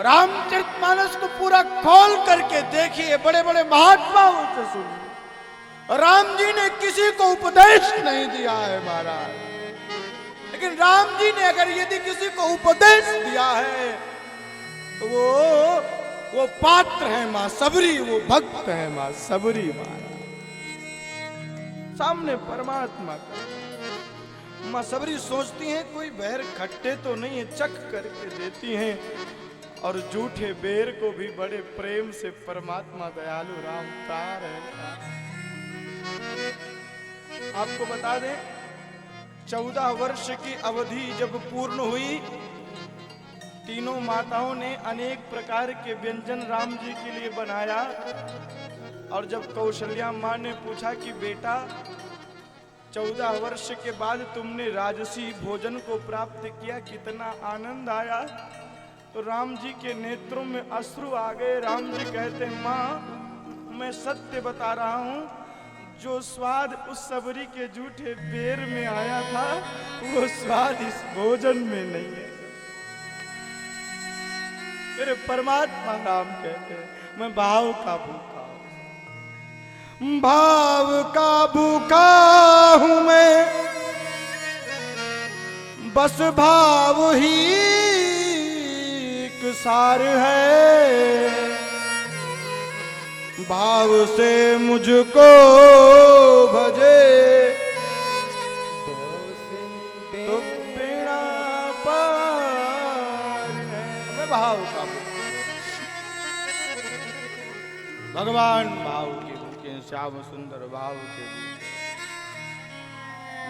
रामचरितमानस को पूरा खोल करके देखिए, बड़े बड़े महात्माओं से सुनिए। राम जी ने किसी को उपदेश नहीं दिया है महाराज, लेकिन राम जी ने अगर यदि किसी को उपदेश दिया है तो वो पात्र है मां सबरी, वो भक्त है मां सबरी महाराज। सामने परमात्मा का मां सबरी सोचती हैं कोई बैर खट्टे तो नहीं है, चख करके देती हैं, और झूठे बेर को भी बड़े प्रेम से परमात्मा दयालु राम तार है। आपको बता दें, 14 वर्ष की अवधि जब पूर्ण हुई, तीनों माताओं ने अनेक प्रकार के व्यंजन राम जी के लिए बनाया। और जब कौशल्या माँ ने पूछा कि बेटा 14 वर्ष के बाद तुमने राजसी भोजन को प्राप्त किया, कितना आनंद आया, तो राम जी के नेत्रों में अश्रु आ गए। राम जी कहते हैं, माँ मैं सत्य बता रहा हूँ, जो स्वाद उस सबरी के झूठे बेर में आया था, वो स्वाद इस भोजन में नहीं है। मेरे परमात्मा राम कहते हैं, मैं भाव का भूखा हूं, भाव का भूखा हूं मैं, बस भाव ही एक सार है। भाव से मुझको भजे तो बेड़ा पार है। मैं भाव का भगवान भाव के भूखे, श्याम सुंदर भाव के भूखे।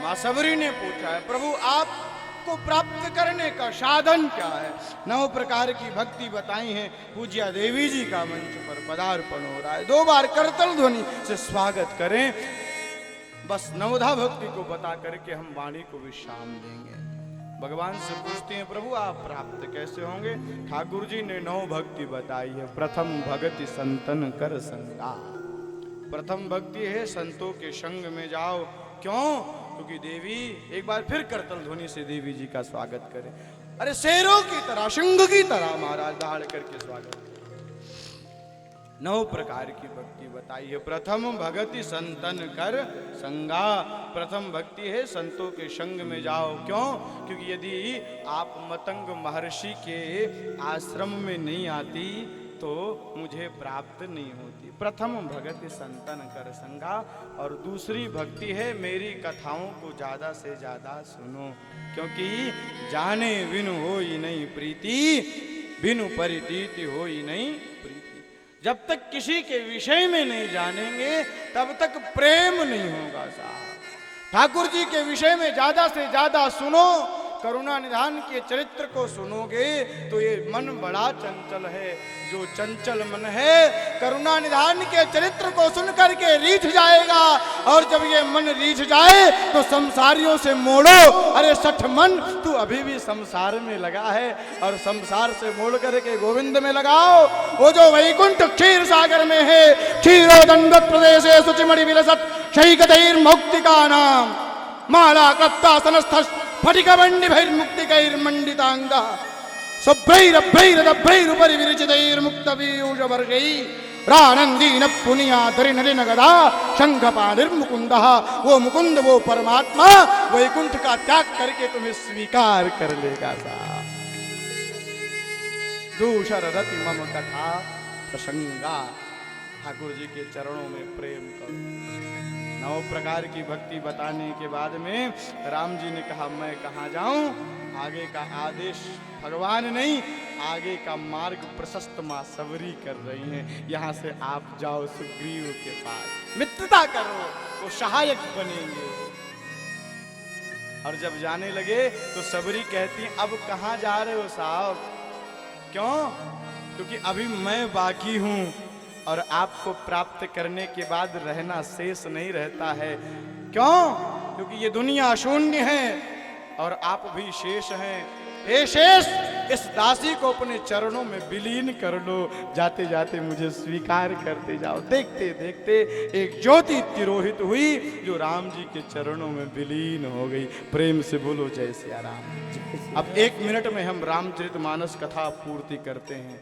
मां सबरी ने पूछा है, प्रभु आपको प्राप्त करने का साधन क्या है। 9 प्रकार की भक्ति बताई है। पूज्या देवी जी का मंच पर पदार्पण हो रहा है। 2 बार करतल ध्वनि से स्वागत करें। बस नवधा भक्ति को बता करके हम वाणी को विश्राम देंगे। भगवान से पूछते हैं, प्रभु आप प्राप्त कैसे होंगे। ठाकुर जी ने 9 भक्ति बताई है। प्रथम भगति संतन कर संगा। प्रथम भक्ति है संतों के संग में जाओ। क्यों? क्योंकि देवी, एक बार फिर करतल ध्वनि से देवी जी का स्वागत करें। अरे शेरों की तरह, सिंह की तरह महाराज दहाड़ करके स्वागत। 9 प्रकार की भक्ति बताई है। प्रथम भगति संतन कर संगा। प्रथम भक्ति है संतों के संग में जाओ। क्यों? क्योंकि यदि आप मतंग महर्षि के आश्रम में नहीं आती तो मुझे प्राप्त नहीं होती। प्रथम भगति संतन कर संगा। और दूसरी भक्ति है मेरी कथाओं को ज्यादा से ज्यादा सुनो, क्योंकि जाने बिनु होई नहीं प्रीति, बिनु परितीति होई नहीं प्रीति। जब तक किसी के विषय में नहीं जानेंगे तब तक प्रेम नहीं होगा साहब। ठाकुर जी के विषय में ज्यादा से ज्यादा सुनो। करुणा निधान के चरित्र को सुनोगे तो ये मन बड़ा चंचल है। जो चंचल मन है करुणा निधान के चरित्र को सुन करके रीठ जाएगा और जब ये मन रीझ जाए तो संसारियों से मोड़ो। अरे सठ मन तू अभी भी संसार में लगा है और संसार से मोड़ करके गोविंद में लगाओ। वो जो वैकुंठ क्षीर सागर में है, क्षीरोदंडवत् प्रदेशे शुचिमणि विलसत् शैकतैर्मौक्तिका नाम माला कृप्तासनस्थ स्फटिकमण्डिभैर्मुक्तिकैर्मण्डिताङ्गा शुभ्रैरभ्रैरदभ्रैरुपरि विरचितैर्मुक्तपीयूषवर्गैः रानन्दीन पुनियाधरिणलिन गदा शंखपाणिर्मुकुंदः। वो मुकुंद, वो परमात्मा वैकुंठ का त्याग करके तुम्हें स्वीकार कर लेगा साहब। दूषर रति मम कथा प्रसंगा। ठाकुर जी के चरणों में प्रेम करो। 9 प्रकार की भक्ति बताने के बाद में राम जी ने कहा मैं कहाँ जाऊं, आगे का आदेश भगवान नहीं, आगे का मार्ग प्रशस्त मां सबरी कर रही हैं। यहाँ से आप जाओ सुग्रीव के पास, मित्रता करो, वो सहायक बनेंगे। और जब जाने लगे तो सबरी कहती अब कहाँ जा रहे हो साहब? क्यों? क्योंकि अभी मैं बाकी हूं और आपको प्राप्त करने के बाद रहना शेष नहीं रहता है। क्यों? क्योंकि ये दुनिया शून्य है और आप भी शेष हैं। हे शेष, इस दासी को अपने चरणों में विलीन कर लो। जाते जाते मुझे स्वीकार करते जाओ। देखते देखते एक ज्योति तिरोहित हुई जो राम जी के चरणों में विलीन हो गई। प्रेम से बोलो जय सिया राम। अब 1 मिनट में हम रामचरितमानस कथा पूर्ति करते हैं।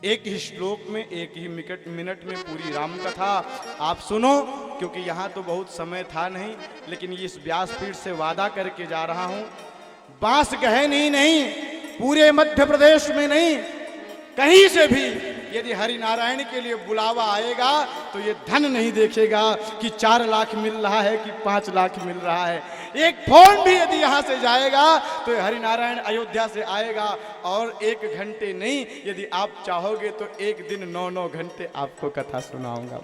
एक ही श्लोक में, एक ही मिनट में पूरी राम कथा आप सुनो, क्योंकि यहाँ तो बहुत समय था नहीं, लेकिन इस व्यासपीठ से वादा करके जा रहा हूँ। बांस गहन ही नहीं, पूरे मध्य प्रदेश में नहीं, कहीं से भी यदि हरि नारायण के लिए बुलावा आएगा तो ये धन नहीं देखेगा कि 4 लाख मिल रहा है कि 5 लाख मिल रहा है। एक फोन भी यदि यहाँ से जाएगा तो हरि नारायण अयोध्या से आएगा। और 1 घंटे नहीं, यदि आप चाहोगे तो 1 दिन 9-9 घंटे आपको कथा सुनाऊंगा।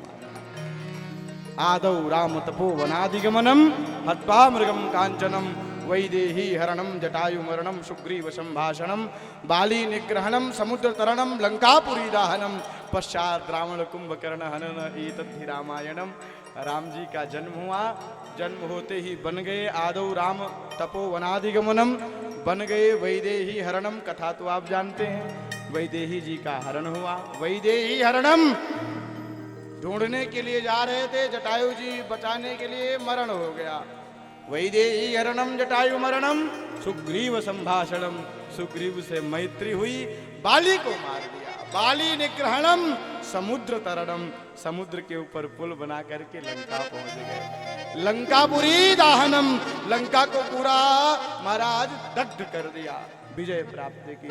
आदौ राम तपोवनादिगमनम हत्वा मृगम कांचनम वैदेही हरणम जटायुमरणम सुग्रीव संभाषणम बाली निग्रहणम समुद्र तरणम लंकापुरी दाहनम पश्चात रावण कुंभकर्ण हनन एतद्धि रामायणम। राम जी का जन्म हुआ, जन्म होते ही बन गए आदौ राम तपोवनादिगमनम, बन गए वैदेही हरणम। कथा तो आप जानते हैं, वैदेही जी का हरण हुआ। वैदेही हरणम ढूंढने के लिए जा रहे थे, जटायु जी बचाने के लिए मरण हो गया। वैदेही हरणम जटायु मरणम सुग्रीव संभाषणम, सुग्रीव से मैत्री हुई, बाली को मार दिया। बाली निग्रहणम समुद्र तरणम, समुद्र के ऊपर पुल बना करके लंका पहुंच गए। लंकापुरी दाहनम, लंका को पूरा महाराज दग्ध कर दिया, विजय प्राप्त की।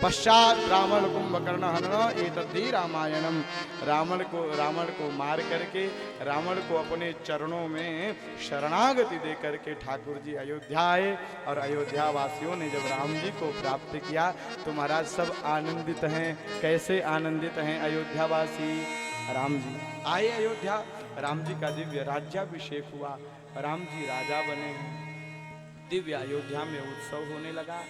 पश्चात रावण कुंभकर्ण हनन एतद्धि रामायणम, रावण को मार करके रावण को अपने चरणों में शरणागति दे करके ठाकुर जी अयोध्या आए। और अयोध्या वासियों ने जब राम जी को प्राप्त किया तो महाराज सब आनंदित हैं। कैसे आनंदित हैं अयोध्यावासी? राम जी आए अयोध्या, राम जी का दिव्य राज्याभिषेक हुआ, राम जी राजा बने हैं। दिव्य अयोध्या में उत्सव होने लगा।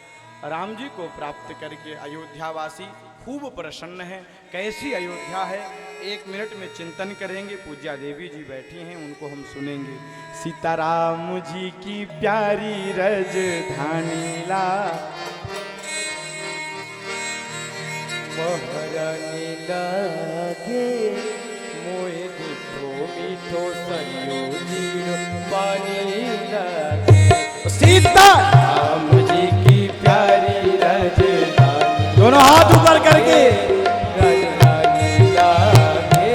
राम जी को प्राप्त करके अयोध्यावासी खूब प्रसन्न है। कैसी अयोध्या है 1 मिनट में चिंतन करेंगे। पूज्या देवी जी बैठी हैं, उनको हम सुनेंगे। सीताराम जी की प्यारी राजधानी ला महारानी लागे मोहे मीठो मीठो संयोजीर पानी लागे। सीताराम जी की प्यारी राजधानी, दोनों हाथ ऊपर करके राजधानी लागे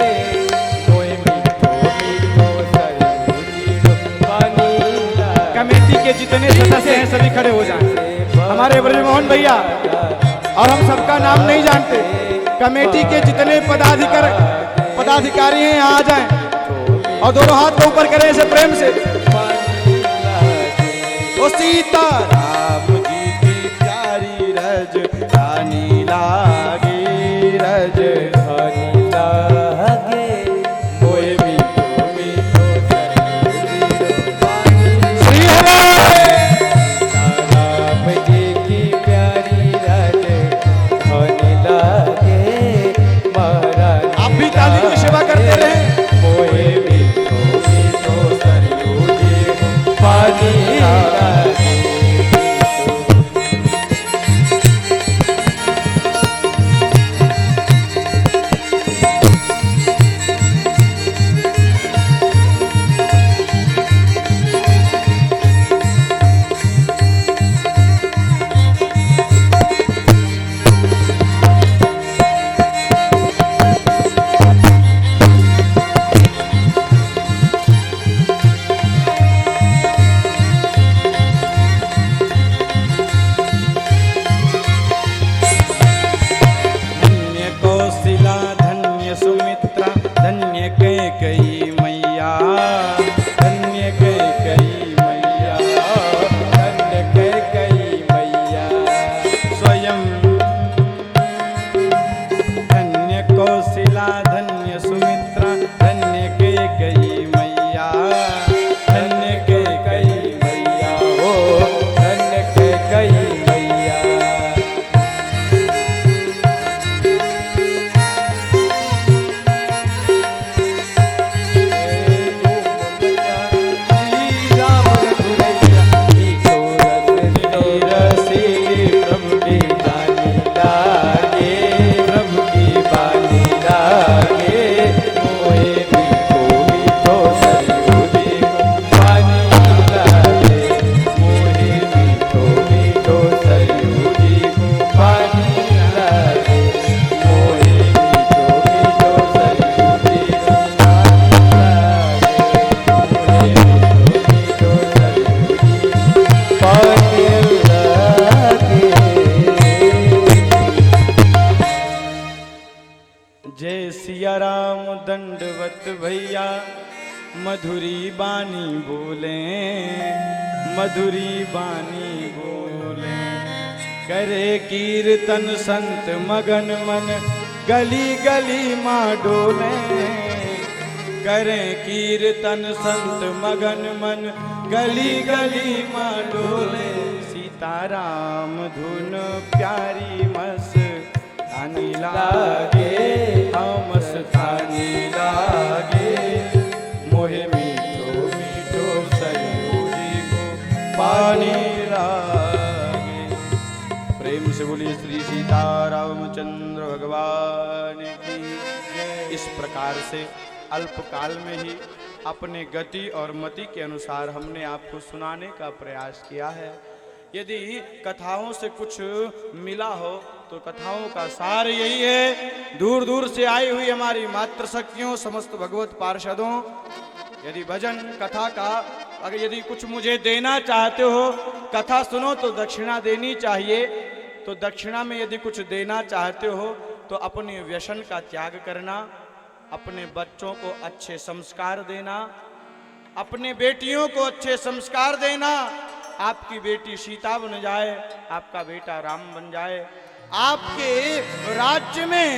मोहे मीठो मीठो संयोजीर पानी लागे। कमेटी के जितने सदस्य हैं सभी खड़े हो जाएं। हमारे ब्रजमोहन भैया, और हम सबका नाम नहीं जानते, कमेटी के जितने पदाधिकारी हैं आ जाएं और दोनों हाथ को ऊपर करें ऐसे प्रेम से। ओ सीताराम जी की प्यारी राजधानी लागे, राजधानी लागे मोहे मीठो मीठो संयोजीर पानी श्री राम जी की प्यारी राजधानी लागे महारानी। आप भी ताली की सेवा करते रहे। मोहे मीठो जय सिया राम दंडवत भैया, मधुरी बानी बोले, मधुरी बानी बोले। करे कीर्तन संत मगन मन, गली गली माँ डोले। करें कीर्तन संत मगन मन, गली गली माँ डोले। सीताराम धुन प्यारी मस थानी लागे, हमस थानी लागे। मोहे मीठो मीठो सयोजी को पानी लागे। प्रेम से बोलिए श्री सीतारामचंद्र भगवान की जय। इस प्रकार से अल्पकाल में ही अपने गति और मति के अनुसार हमने आपको सुनाने का प्रयास किया है। यदि कथाओं से कुछ मिला हो तो कथाओं का सार यही है, दूर दूर से आई हुई हमारी मातृशक्तियों, समस्त भगवत पार्षदों, यदि भजन कथा का अगर यदि कुछ मुझे देना चाहते हो, कथा सुनो तो दक्षिणा देनी चाहिए। तो दक्षिणा में यदि कुछ देना चाहते हो तो अपने व्यसन का त्याग करना, अपने बच्चों को अच्छे संस्कार देना, अपने बेटियों को अच्छे संस्कार देना। आपकी बेटी सीता बन जाए, आपका बेटा राम बन जाए, आपके राज्य में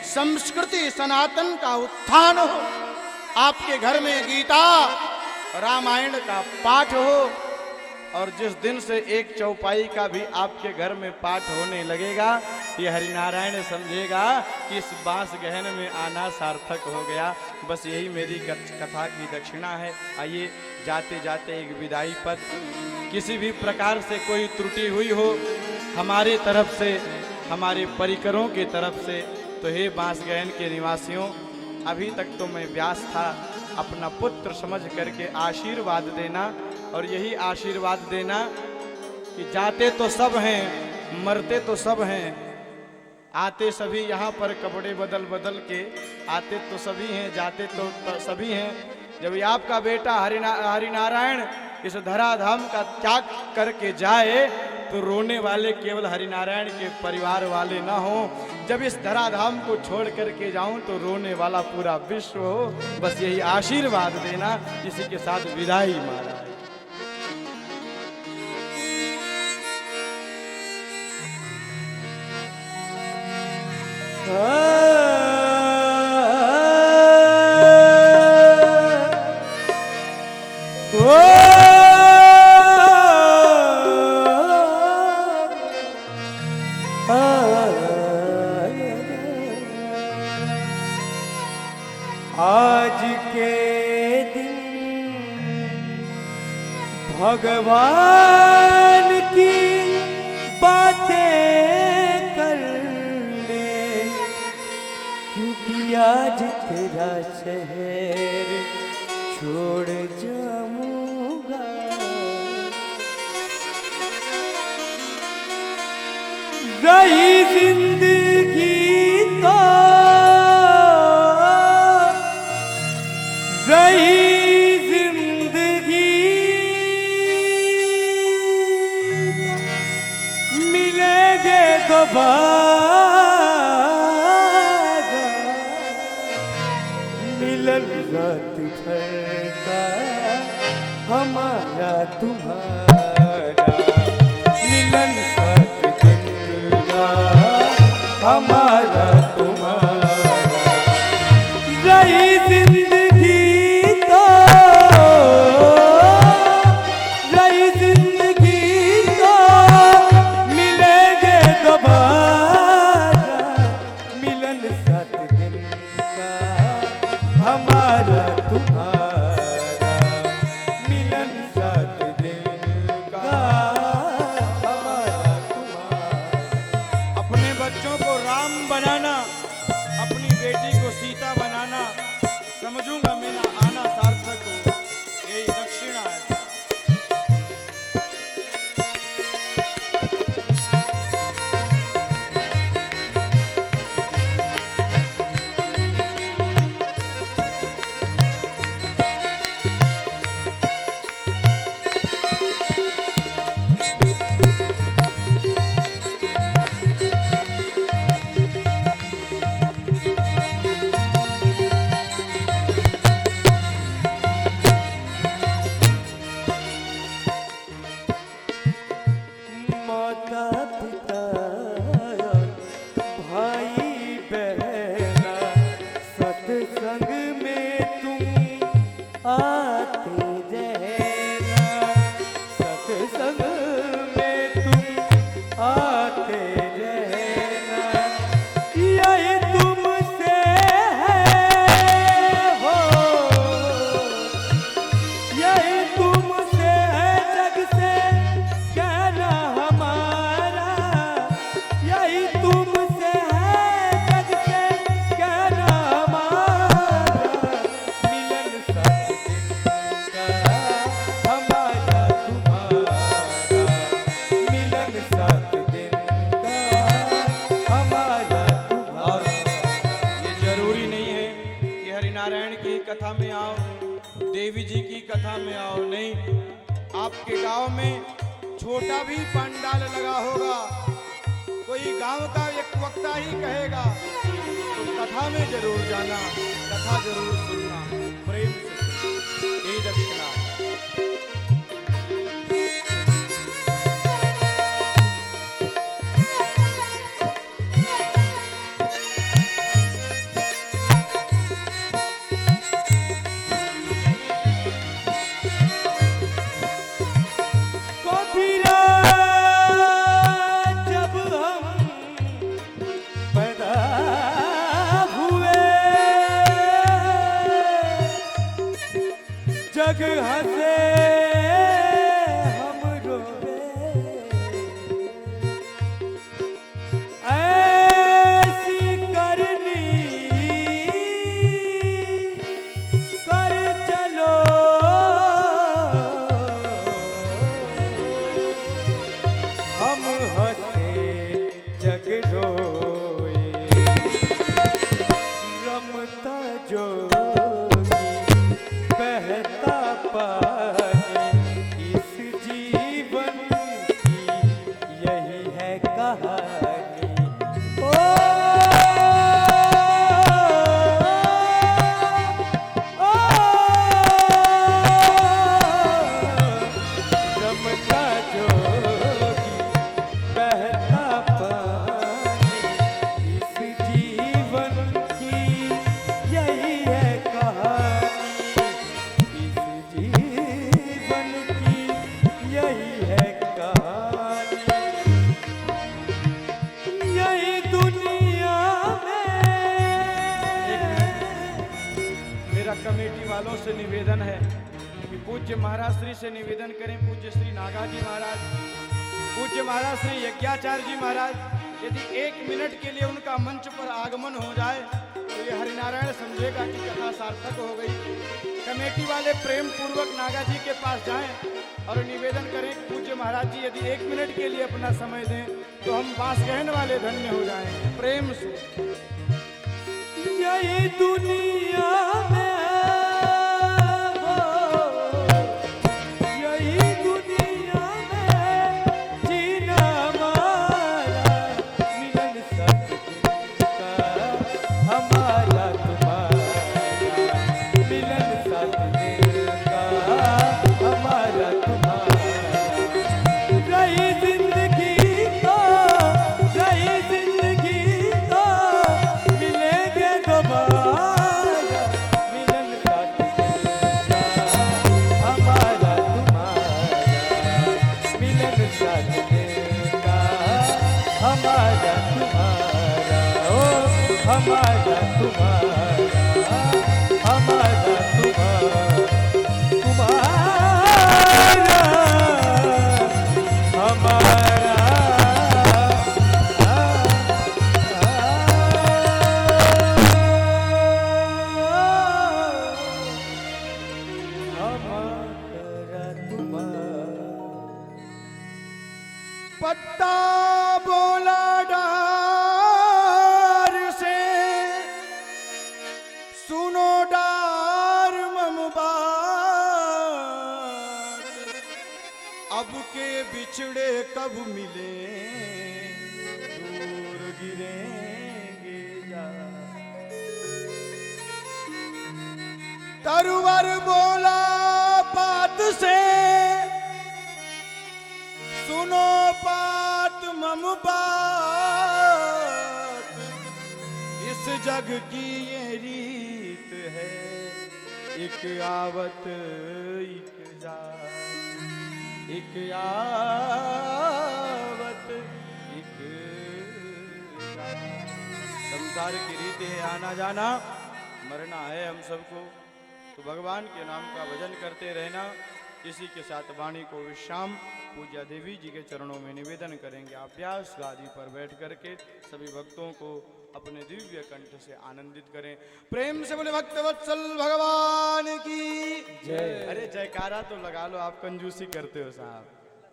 संस्कृति सनातन का उत्थान हो, आपके घर में गीता रामायण का पाठ हो। और जिस दिन से एक चौपाई का भी आपके घर में पाठ होने लगेगा, ये हरिनारायण समझेगा कि इस बांस गहन में आना सार्थक हो गया। बस यही मेरी कथा की दक्षिणा है। आइए जाते जाते एक विदाई पद, किसी भी प्रकार से कोई त्रुटि हुई हो हमारे तरफ से, हमारे परिकरों की तरफ से, तो हे बांस गहन के निवासियों, अभी तक तो मैं व्यास था, अपना पुत्र समझ करके आशीर्वाद देना। और यही आशीर्वाद देना कि जाते तो सब हैं, मरते तो सब हैं। आते सभी यहाँ पर कपड़े बदल बदल के आते तो सभी हैं, जाते तो सभी हैं। जब ये आपका बेटा हरिनारायण इस धराधाम का त्याग करके जाए तो रोने वाले केवल हरिनारायण के परिवार वाले ना हो। जब इस धराधाम को छोड़ करके जाऊं तो रोने वाला पूरा विश्व हो। बस यही आशीर्वाद देना। इसी के साथ विदाई महाराज। आज के दिन भगवान की बातें कर ले, क्योंकि आज तेरा शहर छोड़ जाऊंगा। रही जिंदगी तो रही जिंदगी, मिलेंगे दोबारा। मिलन रात भर का हमारा तुम्हारा, मिलन रात दिन का हमारा तुम्हारा। रही जिंदगी तो रही जिंदगी तो मिलेंगे दोबारा। मिलन सात दिन का हमारा तुम्हारा, मिलन सात दिन का हमारा तुम्हारा। अपने बच्चों को राम बनाना, अपनी बेटी को सीता बनाना, समझूंगा मेरा आना सार्थक हो। यही दक्षिणा है। नारायण की कथा में आओ, देवी जी की कथा में आओ, नहीं। आपके गांव में छोटा भी पंडाल लगा होगा, कोई गांव का एक वक्ता ही कहेगा, तो कथा में जरूर जाना, कथा जरूर सुनना, प्रेम से यही दक्षिणा। जग हंसे हम रोवे, ऐसी करनी कर चलो, हम हंसे जग रोए, रमता जो बहता पानी, इस जीवन की यही है कहानी। ओ रमता जोगी बहता पानी, इस जीवन की यही है कहानी, जीवन की यही है कहानी। यही दुनिया में मेरा कमेटी वालों से निवेदन है कि पूज्य महाराज श्री से निवेदन करें, पूज्य श्री नागाजी महाराज, पूज्य महाराज श्री यज्ञाचार्य जी महाराज, यदि 1 मिनट के लिए उनका मंच पर आगमन हो जाए तो ये हरिनारायण समझेगा कि कथा सार्थक हो गई। कमेटी वाले प्रेम पूर्वक नागा जी के पास जाएं और निवेदन करें कि पूज्य महाराज जी यदि 1 मिनट के लिए अपना समय दें तो हम बांसगहन वाले धन्य हो जाएंगे। प्रेम से यही दुनिया में हमारा तुम्हारा, हमारा तुम्हारा, हमारा तुम्हारा। पत्ता बोला बिछड़े कब मिले दूर गिरेंगे जा। तरुवर बोला बात से सुनो बात मम बात, इस जग की ये रीत है, एक आवत एक जा, एक आवत एक जा। संसार की रीत है आना जाना, मरना है हम सबको, तो भगवान के नाम का भजन करते रहना। इसी के साथ वाणी को विश्राम पूज्या देवी जी के चरणों में निवेदन करेंगे। अभ्यास गादी पर बैठ करके सभी भक्तों को अपने दिव्य कंठ से आनंदित करें। प्रेम से बोले भक्तवत्सल भगवान की जय। अरे जयकारा तो लगा लो, आप कंजूसी करते हो साहब।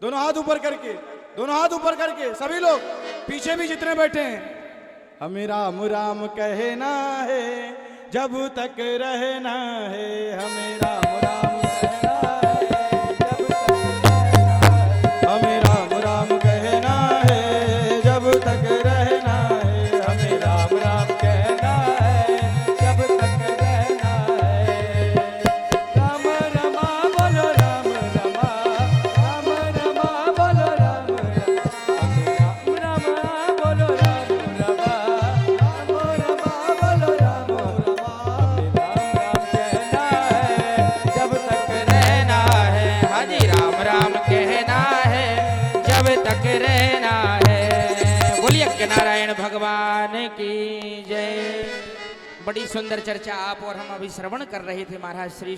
दोनों हाथ ऊपर करके, दोनों हाथ ऊपर करके सभी लोग, पीछे भी जितने बैठे हैं, हमें राम राम कहना है, जब तक रहना है हमें राम राम कहना है, जब तक रहना है, हमें राम राम कहना है, जब तक रहना है हमें राम राम कहना है, जब तक रहना है। राम रमा बोलो राम रमा, राम रमा बोलो राम रमा, राम रमा बोलो राम रमा, राम रमा बोलो राम रमा। राम राम कहना है, जब तक रहना है, हाँ जी राम राम कहना है, जब तक रहना है। बोलिए के नारायण भगवान की जय। बड़ी सुंदर चर्चा आप और हम अभी श्रवण कर रहे थे महाराज श्री